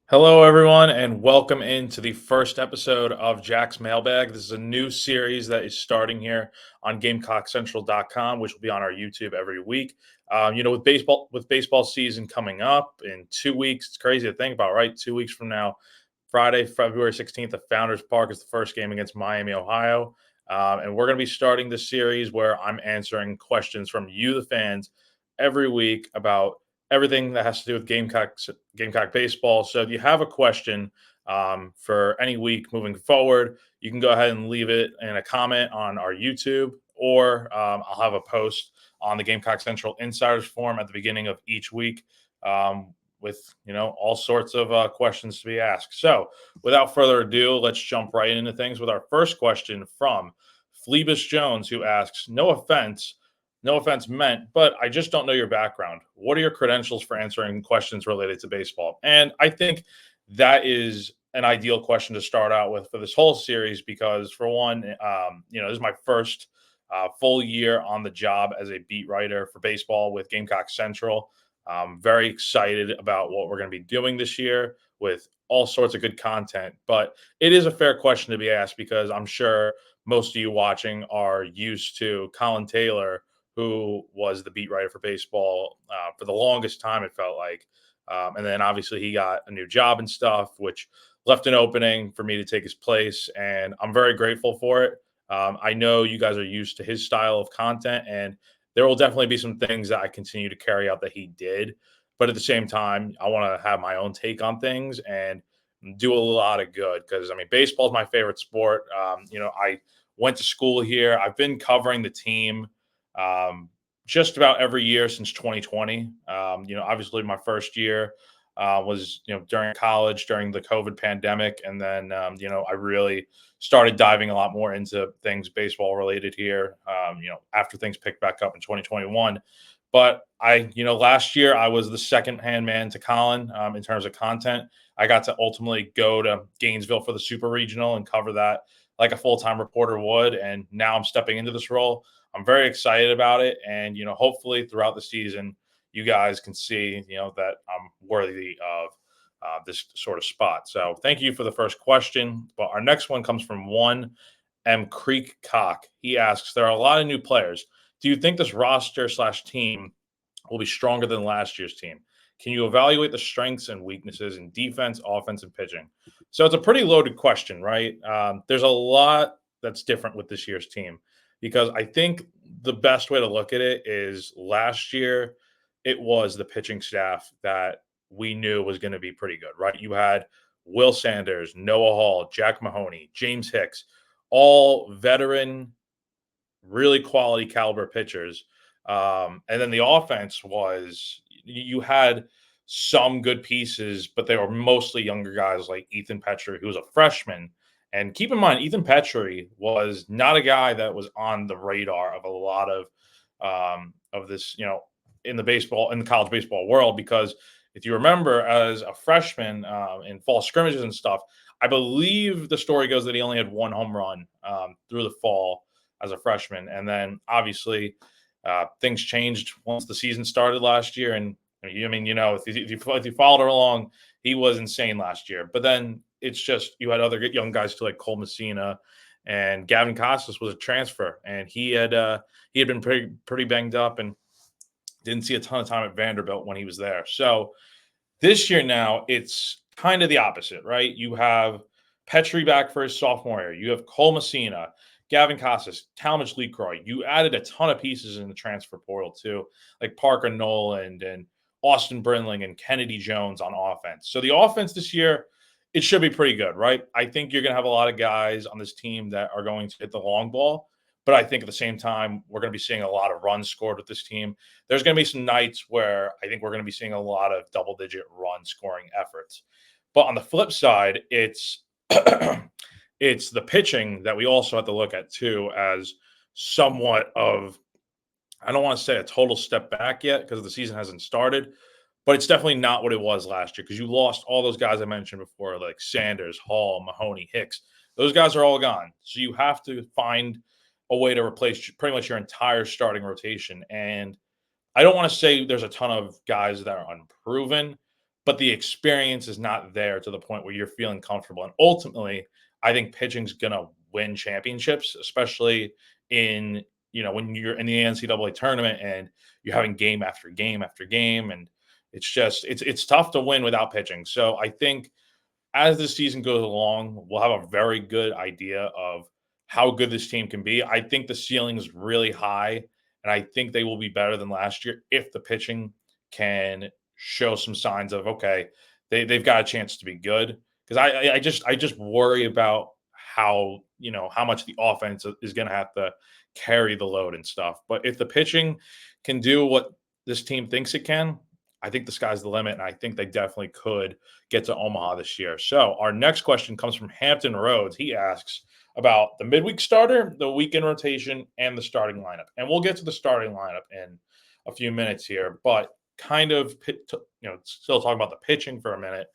Hello, everyone, and welcome into the first episode of Jack's Mailbag. This is a new series that is starting here on GamecockCentral.com, which will be on our YouTube every week. With baseball season coming up in 2 weeks, it's crazy to think about, right? 2 weeks from now, Friday, February 16th, at Founders Park is the first game against Miami, Ohio. And we're going to be starting this series where I'm answering questions from you, the fans, every week about everything that has to do with Gamecock baseball. So if you have a question for any week moving forward, you can go ahead and leave it in a comment on our YouTube, or I'll have a post on the Gamecock Central Insiders Forum at the beginning of each week with all sorts of questions to be asked. So without further ado, let's jump right into things with our first question from Phlebas Jones, who asks, no offense meant, but I just don't know your background. What are your credentials for answering questions related to baseball? And I think that is an ideal question to start out with for this whole series because, for one, this is my first full year on the job as a beat writer for baseball with Gamecock Central. I'm very excited about what we're going to be doing this year with all sorts of good content. But it is a fair question to be asked because I'm sure most of you watching are used to Colin Taylor, who was the beat writer for baseball for the longest time, it felt like. And then obviously he got a new job and stuff, which left an opening for me to take his place. And I'm very grateful for it. I know you guys are used to his style of content, and there will definitely be some things that I continue to carry out that he did. But at the same time, I want to have my own take on things and do a lot of good because, I mean, baseball is my favorite sport. I went to school here. I've been covering the team just about every year since 2020. Obviously, my first year was during college during the COVID pandemic, and then I really started diving a lot more into things baseball related here. After things picked back up in 2021. But last year I was the second hand man to Colin in terms of content. I got to ultimately go to Gainesville for the Super Regional and cover that like a full time reporter would. And now I'm stepping into this role. I'm very excited about it, and hopefully throughout the season, you guys can see that I'm worthy of this sort of spot. So thank you for the first question. But our next one comes from one M Creek Cock. He asks, there are a lot of new players. Do you think this roster slash team will be stronger than last year's team? Can you evaluate the strengths and weaknesses in defense, offense, and pitching? So it's a pretty loaded question, right? There's a lot that's different with this year's team because I think the best way to look at it is last year it was the pitching staff that we knew was going to be pretty good, right? You had Will Sanders, Noah Hall, Jack Mahoney, James Hicks, all veteran, really quality caliber pitchers. And then the offense was you had some good pieces, but they were mostly younger guys like Ethan Petrie, who was a freshman. And keep in mind, Ethan Petrie was not a guy that was on the radar of a lot of this, in the college baseball world, because if you remember, as a freshman in fall scrimmages and stuff, I believe the story goes that he only had one home run through the fall as a freshman, and then obviously things changed once the season started last year. And I mean, if you followed along, he was insane last year. But then it's just you had other young guys too, like Cole Messina, and Gavin Costas was a transfer, and he had been pretty banged up and didn't see a ton of time at Vanderbilt when he was there. So this year now it's kind of the opposite, right? You have Petrie back for his sophomore year. You have Cole Messina, Gavin Costas, Talmadge LeCroy. You added a ton of pieces in the transfer portal too, like Parker Noland and Austin Brinling and Kennedy Jones on offense. So the offense this year, it should be pretty good, right? I think you're going to have a lot of guys on this team that are going to hit the long ball. But I think at the same time, we're going to be seeing a lot of runs scored with this team. There's going to be some nights where I think we're going to be seeing a lot of double-digit run scoring efforts. But on the flip side, it's it's the pitching that we also have to look at too as somewhat of, I don't want to say a total step back yet because the season hasn't started, but it's definitely not what it was last year because you lost all those guys I mentioned before, like Sanders, Hall, Mahoney, Hicks. Those guys are all gone. So you have to find a way to replace pretty much your entire starting rotation. And I don't want to say there's a ton of guys that are unproven, but the experience is not there to the point where you're feeling comfortable. And ultimately, I think pitching's gonna win championships, especially in when you're in the NCAA tournament and you're having game after game after game, and it's tough to win without pitching. So I think as the season goes along, we'll have a very good idea of how good this team can be. I think the ceiling is really high, and I think they will be better than last year if the pitching can show some signs of okay, they've got a chance to be good. Because I just worry about how much the offense is going to have to carry the load and stuff. But if the pitching can do what this team thinks it can, I think the sky's the limit, and I think they definitely could get to Omaha this year. So our next question comes from Hampton Rhodes. He asks about the midweek starter, the weekend rotation, and the starting lineup. And we'll get to the starting lineup in a few minutes here, but still talking about the pitching for a minute.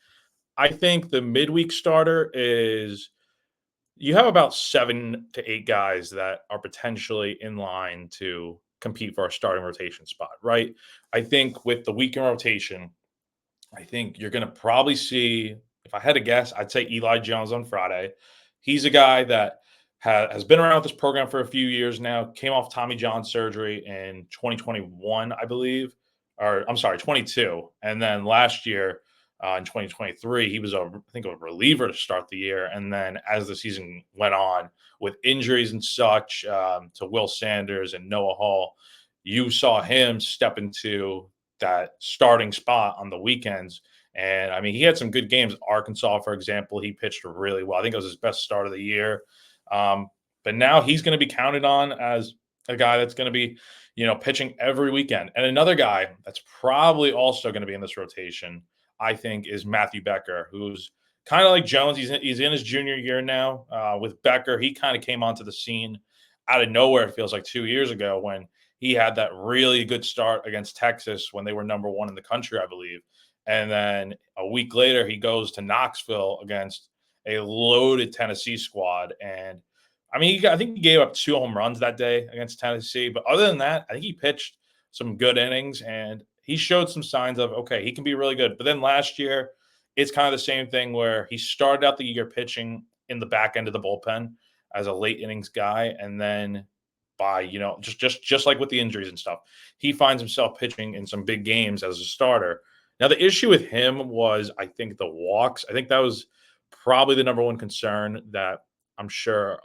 I think the midweek starter is you have about 7 to 8 guys that are potentially in line to compete for a starting rotation spot, right? I think with the weekend rotation, I think you're going to probably see, if I had to guess, I'd say Eli Jones on Friday. He's a guy that has been around with this program for a few years now, came off Tommy John surgery in 2021, I believe, or I'm sorry, 22. And then last year in 2023, he was, I think, a reliever to start the year. And then as the season went on with injuries and such to Will Sanders and Noah Hall, you saw him step into that starting spot on the weekends. And I mean, he had some good games. Arkansas, for example, he pitched really well. I think it was his best start of the year. But now he's going to be counted on as a guy that's going to be, pitching every weekend. And another guy that's probably also going to be in this rotation, I think, is Matthew Becker, who's kind of like Jones. He's in his junior year now. With Becker, he kind of came onto the scene out of nowhere. It feels like 2 years ago when he had that really good start against Texas when they were number one in the country, I believe. And then a week later, he goes to Knoxville against a loaded Tennessee squad. And I mean, I think he gave up 2 home runs that day against Tennessee. But other than that, I think he pitched some good innings and he showed some signs of, okay, he can be really good. But then last year, it's kind of the same thing where he started out the year pitching in the back end of the bullpen as a late innings guy. And then by just like with the injuries and stuff, he finds himself pitching in some big games as a starter. Now the issue with him was, I think, the walks. I think that was probably the number one concern that I'm sure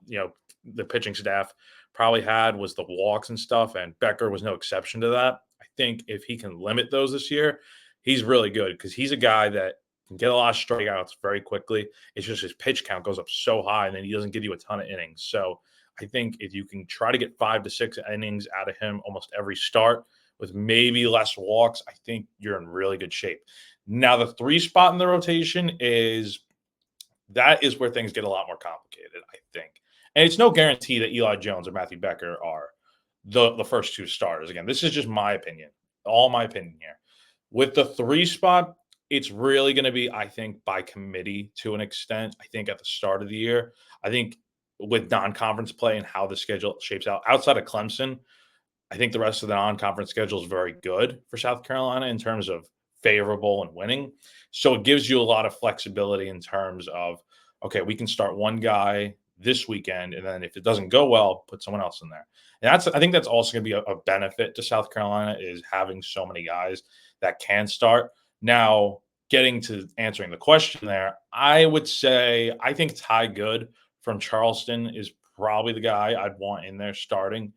the pitching staff probably had was the walks and stuff, and Becker was no exception to that. I think if he can limit those this year, he's really good because he's a guy that can get a lot of strikeouts very quickly. It's just his pitch count goes up so high, and then he doesn't give you a ton of innings. So I think if you can try to get 5 to 6 innings out of him almost every start with maybe less walks, I think you're in really good shape. Now, the 3 spot in the rotation is where things get a lot more complicated, I think. And it's no guarantee that Eli Jones or Matthew Becker are the first 2 starters. Again, this is just my opinion, all my opinion here. With the 3 spot, it's really going to be, I think, by committee to an extent. I think at the start of the year, I think with non-conference play and how the schedule shapes out outside of Clemson, I think the rest of the non-conference schedule is very good for South Carolina in terms of favorable and winning. So it gives you a lot of flexibility in terms of, okay, we can start one guy this weekend, and then if it doesn't go well, put someone else in there. And I think that's also going to be a benefit to South Carolina is having so many guys that can start. Now, getting to answering the question there, I would say I think Ty Good from Charleston is probably the guy I'd want in there starting.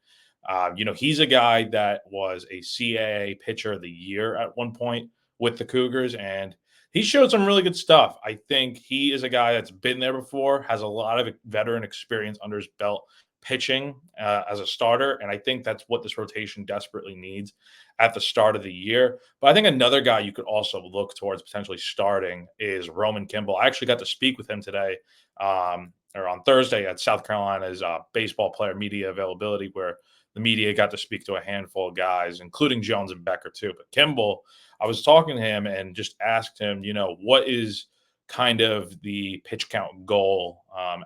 He's a guy that was a CAA pitcher of the year at one point with the Cougars, and he showed some really good stuff. I think he is a guy that's been there before, has a lot of veteran experience under his belt pitching as a starter, and I think that's what this rotation desperately needs at the start of the year. But I think another guy you could also look towards potentially starting is Roman Kimball. I actually got to speak with him today or on Thursday at South Carolina's baseball player media availability, where the media got to speak to a handful of guys, including Jones and Becker too. But Kimball, I was talking to him and just asked him, what is kind of the pitch count goal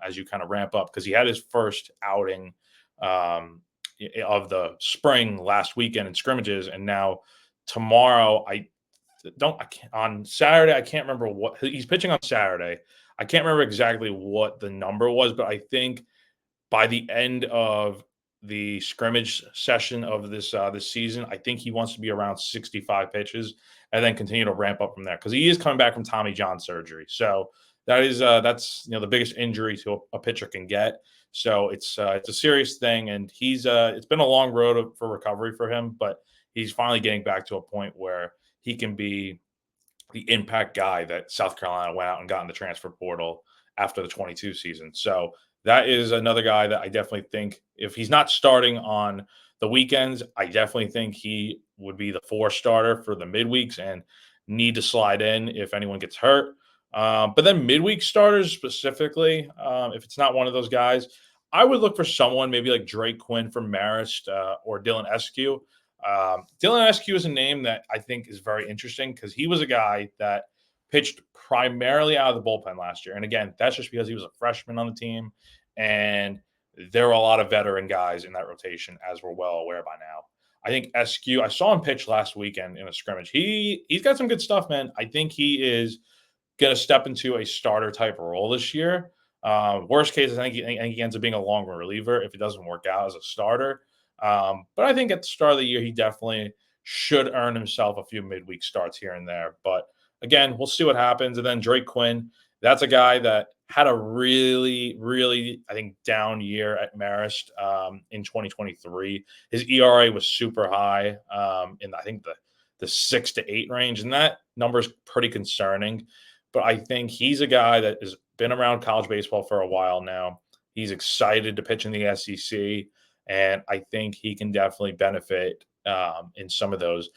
as you kind of ramp up? Because he had his first outing of the spring last weekend in scrimmages. And now tomorrow, I don't I can't, on Saturday. I can't remember what he's pitching on Saturday. I can't remember exactly what the number was, but I think by the end of the scrimmage session of this season, I think he wants to be around 65 pitches and then continue to ramp up from there because he is coming back from Tommy John surgery. So that's the biggest injury to a pitcher can get. So it's a serious thing, and it's been a long road for recovery for him, but he's finally getting back to a point where he can be the impact guy that South Carolina went out and got in the transfer portal after the 22 season. So that is another guy that I definitely think if he's not starting on the weekends, I definitely think he would be the 4 starter for the midweeks and need to slide in if anyone gets hurt. But then midweek starters specifically, if it's not one of those guys, I would look for someone maybe like Drake Quinn from Marist or Dylan Eskew. Dylan Eskew is a name that I think is very interesting because he was a guy that pitched primarily out of the bullpen last year. And again, that's just because he was a freshman on the team. And there were a lot of veteran guys in that rotation, as we're well aware by now. I think Eskew, I saw him pitch last weekend in a scrimmage. He's got some good stuff, man. I think he is going to step into a starter type role this year. Worst case, I think he ends up being a long reliever if it doesn't work out as a starter. But I think at the start of the year, he definitely should earn himself a few midweek starts here and there. But again, we'll see what happens. And then Drake Quinn, that's a guy that had a really, really, I think, down year at Marist in 2023. His ERA was super high in, I think, the 6 to 8 range. And that number is pretty concerning. But I think he's a guy that has been around college baseball for a while now. He's excited to pitch in the SEC. And I think he can definitely benefit in some of those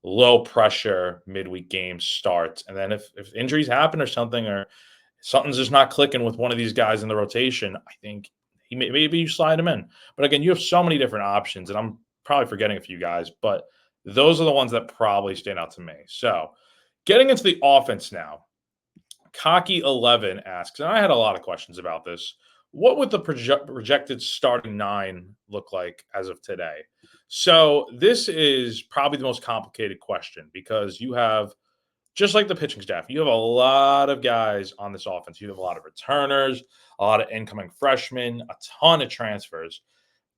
low pressure midweek games starts. And then if injuries happen or something's just not clicking with one of these guys in the rotation, I think maybe you slide him in. But again, you have so many different options, and I'm probably forgetting a few guys, but those are the ones that probably stand out to me. So getting into the offense now. Cocky 11 asks, and I had a lot of questions about this. What would the projected starting 9 look like as of today? So this is probably the most complicated question because you have, just like the pitching staff, you have a lot of guys on this offense. You have a lot of returners, a lot of incoming freshmen, a ton of transfers,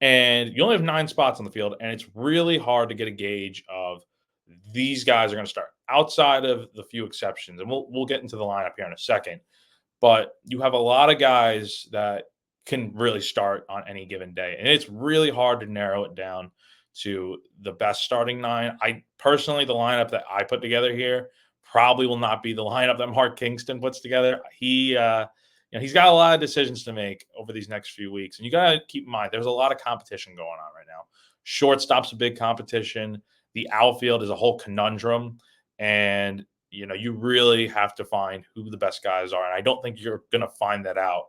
and you only have 9 spots on the field, and it's really hard to get a gauge of these guys are going to start outside of the few exceptions. And we'll get into the lineup here in a second. But you have a lot of guys that can really start on any given day. And it's really hard to narrow it down to the best starting 9. I personally, the lineup that I put together here probably will not be the lineup that Mark Kingston puts together. He's got a lot of decisions to make over these next few weeks. And you got to keep in mind, there's a lot of competition going on right now. Shortstop's a big competition. The outfield is a whole conundrum. And you really have to find who the best guys are. And I don't think you're going to find that out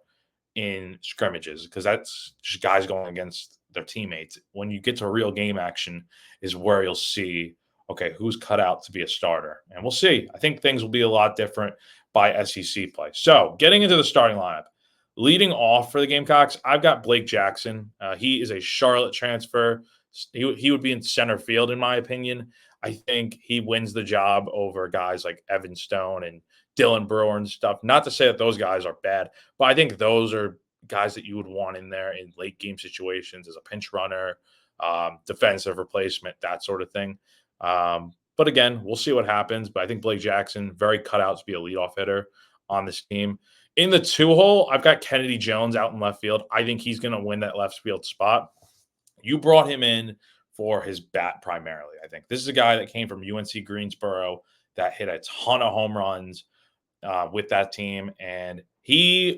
in scrimmages because that's just guys going against their teammates. When you get to real game action is where you'll see, okay, who's cut out to be a starter. And we'll see. I think things will be a lot different by SEC play. So getting into the starting lineup, leading off for the Gamecocks, I've got Blake Jackson. He is a Charlotte transfer. He would be in center field, in my opinion. I think he wins the job over guys like Evan Stone and Dylan Brewer and stuff. Not to say that those guys are bad, but I think those are guys that you would want in there in late game situations as a pinch runner, defensive replacement, that sort of thing. But again, we'll see what happens. But I think Blake Jackson, very cut out to be a leadoff hitter on this team. In the 2-hole, I've got Kennedy Jones out in left field. I think he's going to win that left field spot. You brought him in for his bat primarily. I think this is a guy that came from UNC Greensboro that hit a ton of home runs with that team. And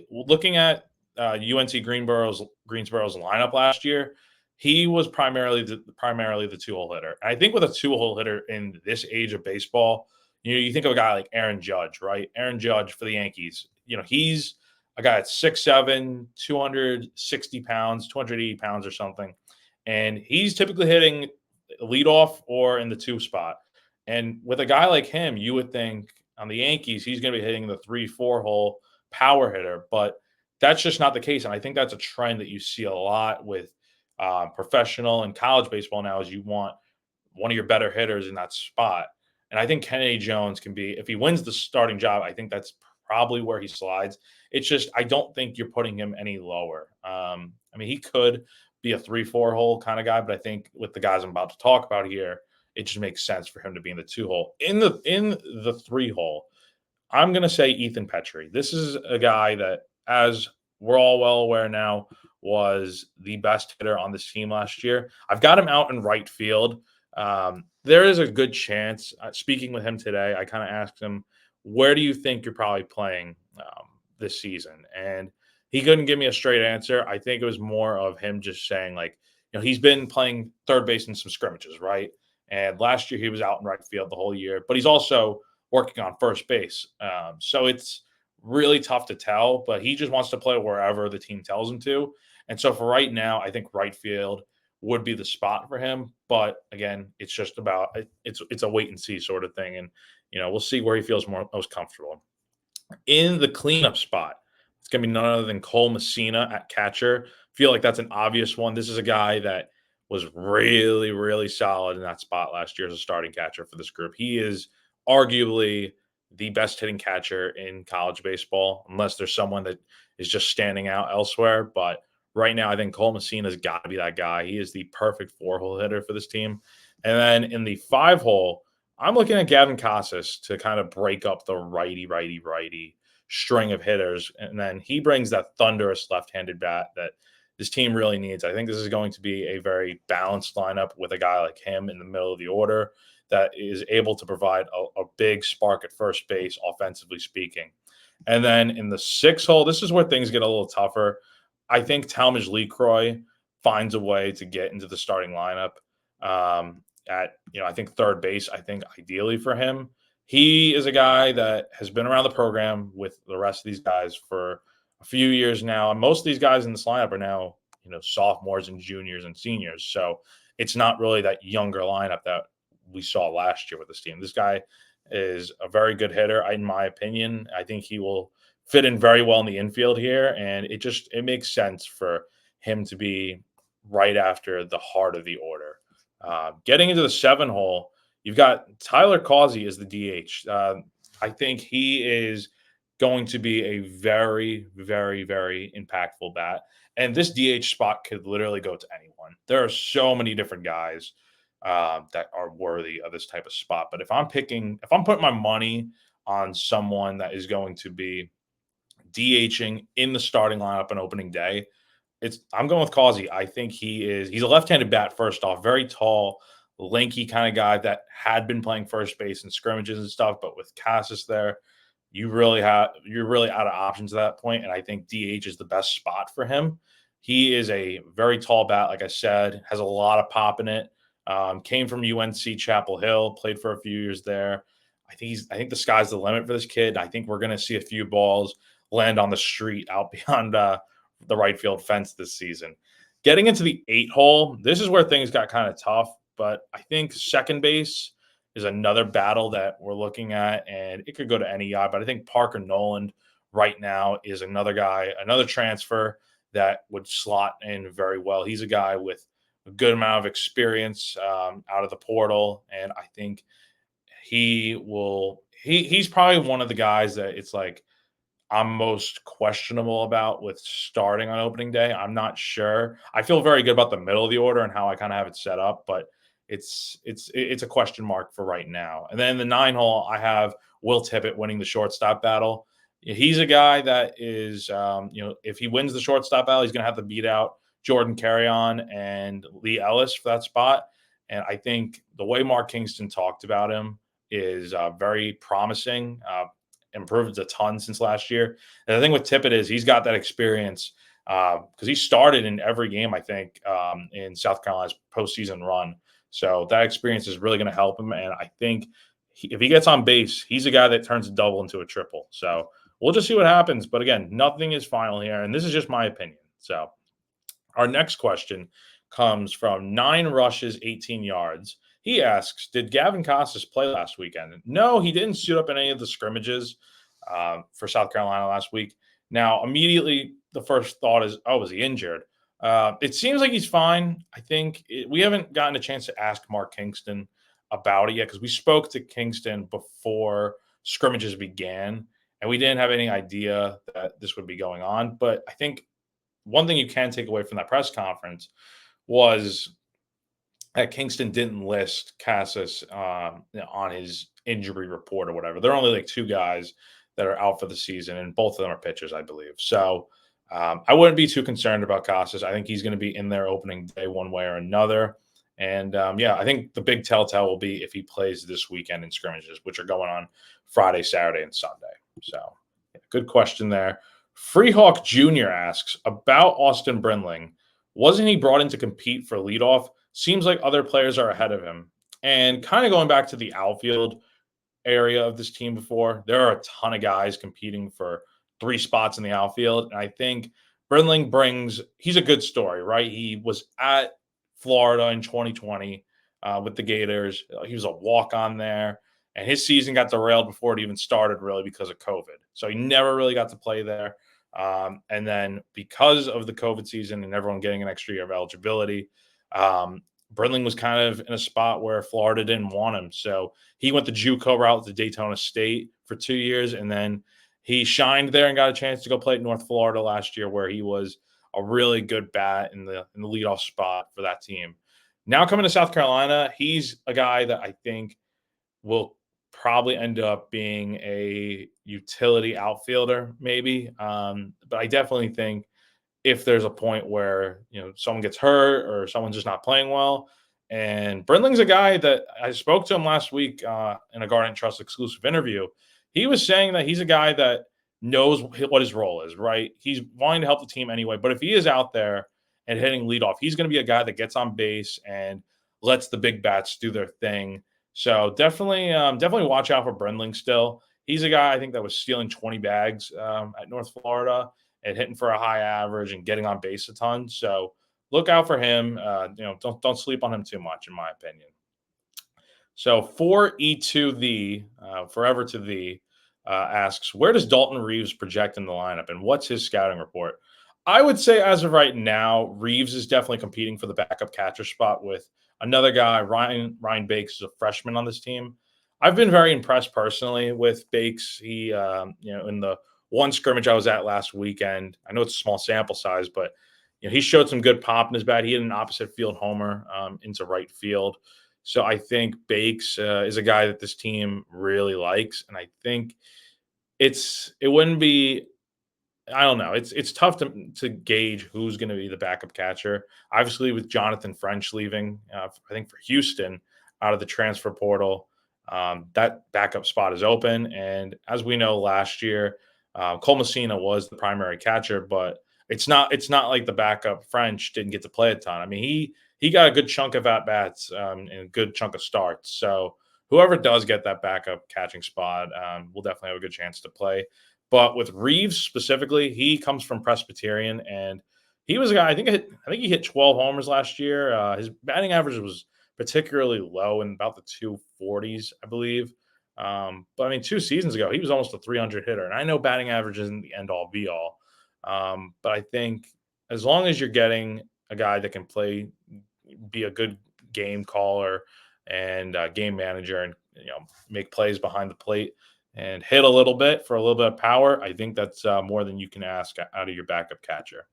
looking at UNC Greensboro's lineup last year, he was primarily the 2-hole hitter. And I think with a 2-hole hitter in this age of baseball, you think of a guy like Aaron Judge, right? Aaron Judge for the Yankees. He's a guy that's 6'7", 260 pounds, 280 pounds or something. And he's typically hitting leadoff or in the 2 spot. And with a guy like him, you would think on the Yankees, he's going to be hitting the 3-4 hole power hitter. But that's just not the case. And I think that's a trend that you see a lot with professional and college baseball now is you want one of your better hitters in that spot. And I think Kennedy Jones can be, if he wins the starting job, I think that's probably where he slides. It's just, I don't think you're putting him any lower. I mean, he could be a 3-4 hole kind of guy, but I think with the guys I'm about to talk about here, it just makes sense for him to be in the 2 hole. In the 3 hole, I'm going to say Ethan Petrie. This is a guy that, as we're all well aware now, was the best hitter on this team last year. I've got him out in right field. There is a good chance. Speaking with him today, I kind of asked him, "Where do you think you're probably playing this season?" And he couldn't give me a straight answer. I think it was more of him just saying, like, he's been playing third base in some scrimmages, right? And last year he was out in right field the whole year, but he's also working on first base. So it's really tough to tell, but he just wants to play wherever the team tells him to. And so for right now, I think right field would be the spot for him. But again, it's just about it's a wait and see sort of thing, and we'll see where he feels most comfortable. In the cleanup spot, it's going to be none other than Cole Messina at catcher. Feel like that's an obvious one. This is a guy that was really, really solid in that spot last year as a starting catcher for this group. He is arguably the best hitting catcher in college baseball, unless there's someone that is just standing out elsewhere. But right now, I think Cole Messina's got to be that guy. He is the perfect 4 hole hitter for this team. And then in the 5 hole, I'm looking at Gavin Casas to kind of break up the righty string of hitters. And then he brings that thunderous left-handed bat that this team really needs. I think this is going to be a very balanced lineup with a guy like him in the middle of the order that is able to provide a big spark at first base, offensively speaking. And then in the 6 hole, this is where things get a little tougher. I think Talmadge Lecroy finds a way to get into the starting lineup. At I think third base, I think ideally for him. He is a guy that has been around the program with the rest of these guys for a few years now. And most of these guys in this lineup are now, sophomores and juniors and seniors. So it's not really that younger lineup that we saw last year with this team. This guy is a very good hitter, in my opinion. I think he will fit in very well in the infield here. And it makes sense for him to be right after the heart of the order. Getting into the 7 hole, you've got Tyler Causey as the DH. I think he is going to be a very, very, very impactful bat. And this DH spot could literally go to anyone. There are so many different guys that are worthy of this type of spot. But if I'm putting my money on someone that is going to be DHing in the starting lineup on opening day, I'm going with Causey. I think he's a left-handed bat, first off, very tall, lanky kind of guy that had been playing first base in scrimmages and stuff, but with Casas there, you're really out of options at that point, and I think DH is the best spot for him. He is a very tall bat, like I said, has a lot of pop in it. Came from UNC Chapel Hill, played for a few years there. I think the sky's the limit for this kid. I think we're going to see a few balls land on the street out beyond the right field fence this season. Getting into the 8 hole, this is where things got kind of tough, but I think second base is another battle that we're looking at, and it could go to any guy, but I think Parker Noland right now is another guy, another transfer that would slot in very well. He's a guy with a good amount of experience out of the portal, and I think he's probably one of the guys that it's like I'm most questionable about with starting on opening day. I'm not sure. I feel very good about the middle of the order and how I kind of have it set up, but it's a question mark for right now. And then the 9 hole, I have Will Tippett winning the shortstop battle. He's a guy that is, if he wins the shortstop battle, he's going to have to beat out Jordan Carrion and Lee Ellis for that spot. And I think the way Mark Kingston talked about him is very promising. Improved a ton since last year. And the thing with Tippett is he's got that experience because he started in every game, I think, in South Carolina's postseason run. So that experience is really going to help him. And I think if he gets on base, he's a guy that turns a double into a triple. So we'll just see what happens. But again, nothing is final here. And this is just my opinion. So our next question comes from 9 rushes, 18 yards. He asks, did Gavin Casas play last weekend? No, he didn't suit up in any of the scrimmages for South Carolina last week. Now, immediately, the first thought is, oh, was he injured? It seems like he's fine. I think we haven't gotten a chance to ask Mark Kingston about it yet because we spoke to Kingston before scrimmages began, and we didn't have any idea that this would be going on. But I think one thing you can take away from that press conference was that Kingston didn't list Cassis on his injury report or whatever. There are only like two guys that are out for the season, and both of them are pitchers, I believe. So I wouldn't be too concerned about Cassis. I think he's going to be in there opening day one way or another. And yeah, I think the big telltale will be if he plays this weekend in scrimmages, which are going on Friday, Saturday, and Sunday. So yeah, good question there. Freehawk Jr. asks about Austin Brindling. Wasn't he brought in to compete for leadoff? Seems like other players are ahead of him. And kind of going back to the outfield area of this team before, there are a ton of guys competing for three spots in the outfield. And I think Brindling he's a good story, right? He was at Florida in 2020 with the Gators. He was a walk on there. And his season got derailed before it even started, really, because of COVID. So he never really got to play there. And then because of the COVID season and everyone getting an extra year of eligibility, Brindling was kind of in a spot where Florida didn't want him. So he went the JUCO route to Daytona State for 2 years, and then he shined there and got a chance to go play at North Florida last year, where he was a really good bat in the leadoff spot for that team. Now coming to South Carolina, he's a guy that I think will probably end up being a utility outfielder, maybe. But I definitely think if there's a point where someone gets hurt or someone's just not playing well. And Brindling's a guy that I spoke to him last week in a Garden Trust exclusive interview. He was saying that he's a guy that knows what his role is, right? He's wanting to help the team anyway. But if he is out there and hitting leadoff, he's going to be a guy that gets on base and lets the big bats do their thing. So definitely watch out for Brindling still. He's a guy I think that was stealing 20 bags at North Florida and hitting for a high average and getting on base a ton. So look out for him. Don't sleep on him too much, in my opinion. So for E2 the forever to thee asks, where does Dalton Reeves project in the lineup, and what's his scouting report? I would say as of right now, Reeves is definitely competing for the backup catcher spot with another guy. Ryan Bakes is a freshman on this team. I've been very impressed personally with Bakes. He, in the one scrimmage I was at last weekend, I know it's a small sample size, but he showed some good pop in his bat. He had an opposite field homer into right field. So I think Bakes is a guy that this team really likes, and I think it wouldn't be. I don't know. It's tough to gauge who's going to be the backup catcher. Obviously, with Jonathan French leaving, I think for Houston out of the transfer portal, that backup spot is open. And as we know, last year, Cole Messina was the primary catcher, but it's not like the backup French didn't get to play a ton. I mean, he got a good chunk of at bats and a good chunk of starts. So whoever does get that backup catching spot will definitely have a good chance to play. But with Reeves specifically, he comes from Presbyterian, and he was a guy. I think he hit 12 homers last year. His batting average was particularly low in about the 240s, I believe. But I mean, 2 seasons ago, he was almost a 300 hitter, and I know batting average isn't the end all be all. But I think as long as you're getting a guy that can play, be a good game caller and game manager, and make plays behind the plate and hit a little bit for a little bit of power, I think that's more than you can ask out of your backup catcher.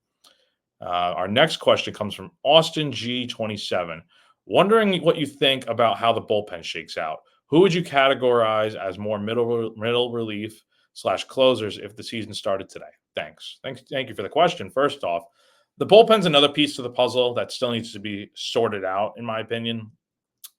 Our next question comes from Austin G27. Wondering what you think about how the bullpen shakes out. Who would you categorize as more middle relief / closers if the season started today? Thank you for the question. First off, the bullpen's another piece to the puzzle that still needs to be sorted out, in my opinion.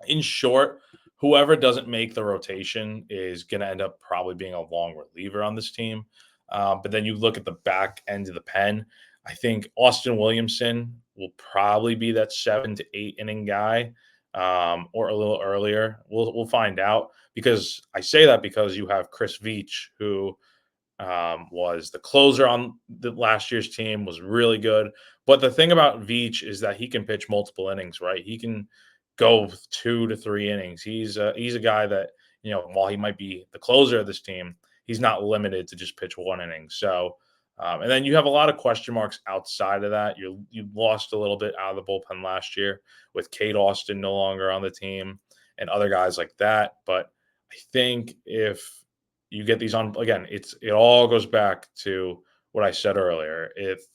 In short, whoever doesn't make the rotation is going to end up probably being a long reliever on this team. But then you look at the back end of the pen. I think Austin Williamson will probably be that 7 to 8 inning guy, or a little earlier. We'll find out, because I say that because you have Chris Veach, who was the closer on the last year's team, was really good. But the thing about Veach is that he can pitch multiple innings, right? He can go 2 to 3 innings. He's a guy that, while he might be the closer of this team, he's not limited to just pitch 1 inning. So, and then you have a lot of question marks outside of that. You lost a little bit out of the bullpen last year with Kate Austin no longer on the team. and other guys like that. But I think if you get these on again, it all goes back to what I said earlier. If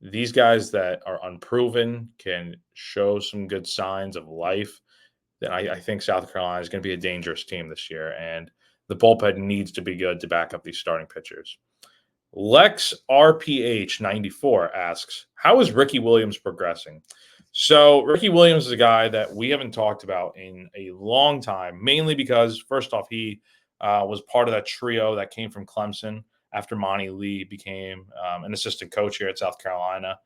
these guys that are unproven can show some good signs of life, then I think South Carolina is going to be a dangerous team this year. And the bullpen needs to be good to back up these starting pitchers. Lex RPH 94 asks, how is Ricky Williams progressing? So, Ricky Williams is a guy that we haven't talked about in a long time, mainly because, first off, he was part of that trio that came from Clemson after Monty Lee became an assistant coach here at South Carolina.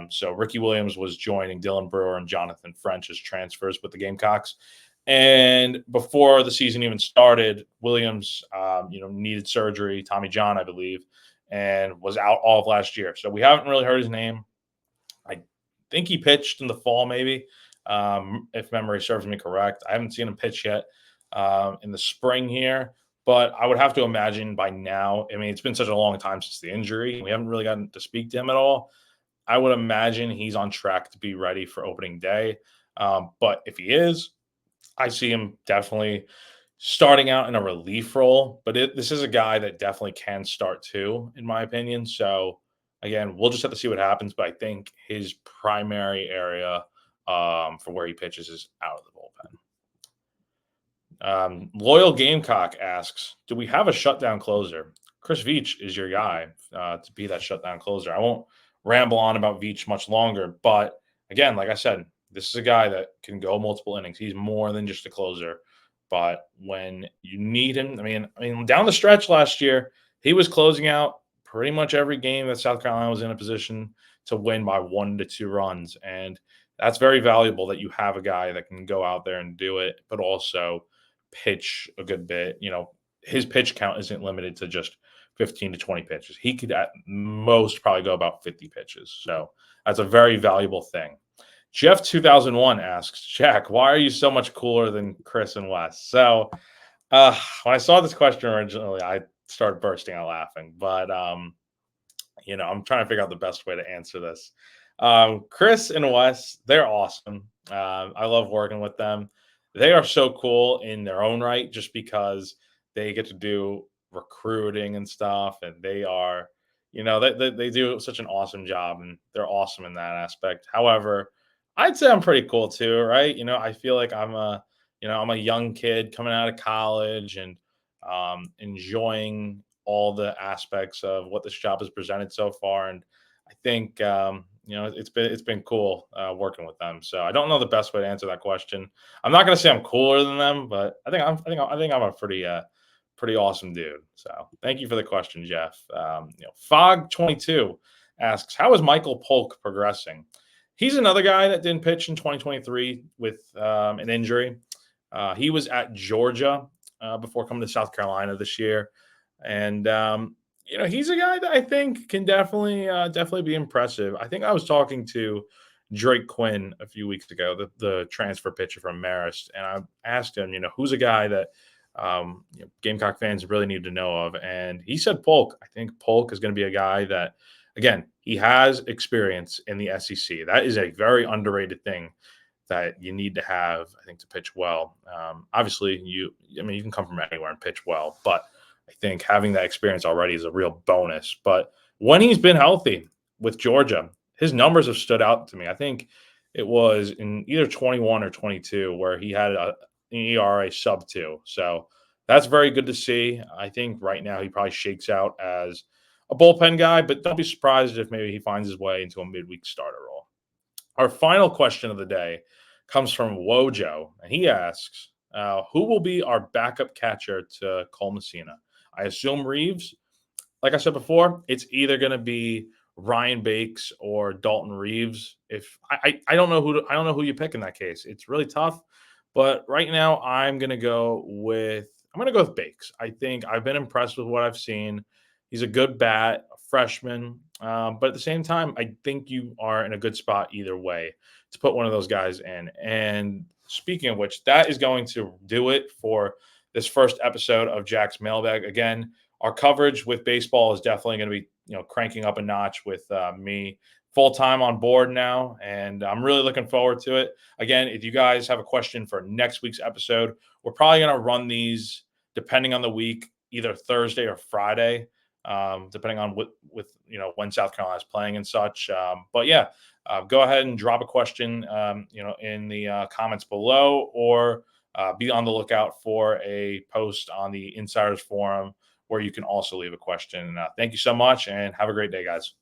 So, Ricky Williams was joining Dylan Brewer and Jonathan French as transfers with the Gamecocks. And before the season even started, Williams, needed surgery, Tommy John, I believe, and was out all of last year. So we haven't really heard his name. I think he pitched in the fall, maybe, if memory serves me correct. I haven't seen him pitch yet in the spring here, but I would have to imagine by now. I mean, it's been such a long time since the injury. We haven't really gotten to speak to him at all. I would imagine he's on track to be ready for opening day. But if he is, I see him definitely starting out in a relief role, but this is a guy that definitely can start too, in my opinion. So again, we'll just have to see what happens. But I think his primary area for where he pitches is out of the bullpen. Loyal Gamecock asks, do we have a shutdown closer? Chris Veach is your guy to be that shutdown closer. I won't ramble on about Veach much longer, but again, like I said, this is a guy that can go multiple innings. He's more than just a closer. But when you need him, I mean, down the stretch last year, he was closing out pretty much every game that South Carolina was in a position to win by 1 to 2 runs, and that's very valuable that you have a guy that can go out there and do it, but also pitch a good bit. His pitch count isn't limited to just 15 to 20 pitches. He could at most probably go about 50 pitches. So that's a very valuable thing. Jeff 2001 asks, Jack, why are you so much cooler than Chris and Wes? So when I saw this question originally, I started bursting out laughing. But, I'm trying to figure out the best way to answer this. Chris and Wes, they're awesome. I love working with them. They are so cool in their own right just because they get to do recruiting and stuff. And they are, they do such an awesome job, and they're awesome in that aspect. However, I'd say I'm pretty cool too, right? I feel like I'm a young kid coming out of college and enjoying all the aspects of what this job has presented so far. And I think it's been cool working with them. So I don't know the best way to answer that question. I'm not going to say I'm cooler than them, but I think I'm a pretty awesome dude. So thank you for the question, Jeff. Fog22 asks, how is Michael Polk progressing? He's another guy that didn't pitch in 2023 with an injury. He was at Georgia before coming to South Carolina this year, and he's a guy that I think can definitely be impressive. I think I was talking to Drake Quinn a few weeks ago, the transfer pitcher from Marist, and I asked him, who's a guy that Gamecock fans really need to know of, and he said Polk. I think Polk is going to be a guy that, again, he has experience in the SEC. That is a very underrated thing that you need to have, I think, to pitch well. Obviously, you can come from anywhere and pitch well, but I think having that experience already is a real bonus. But when he's been healthy with Georgia, his numbers have stood out to me. I think it was in either 21 or 22 where he had an ERA sub 2. So that's very good to see. I think right now he probably shakes out as a bullpen guy, but don't be surprised if maybe he finds his way into a midweek starter role. Our final question of the day comes from Wojo, and he asks, who will be our backup catcher to Cole Messina? I assume Reeves. Like I said before, it's either going to be Ryan Bakes or Dalton Reeves. If I don't know who you pick in that case. It's really tough. But right now, I'm going to go with Bakes. I think I've been impressed with what I've seen. He's a good bat, a freshman. But at the same time, I think you are in a good spot either way to put one of those guys in. And speaking of which, that is going to do it for this first episode of Jack's Mailbag. Again, our coverage with baseball is definitely going to be, cranking up a notch with me full time on board now, and I'm really looking forward to it. Again, if you guys have a question for next week's episode, we're probably going to run these depending on the week, either Thursday or Friday, depending on when South Carolina is playing and such. But yeah, go ahead and drop a question, in the comments below, or be on the lookout for a post on the Insiders Forum where you can also leave a question. Thank you so much, and have a great day, guys.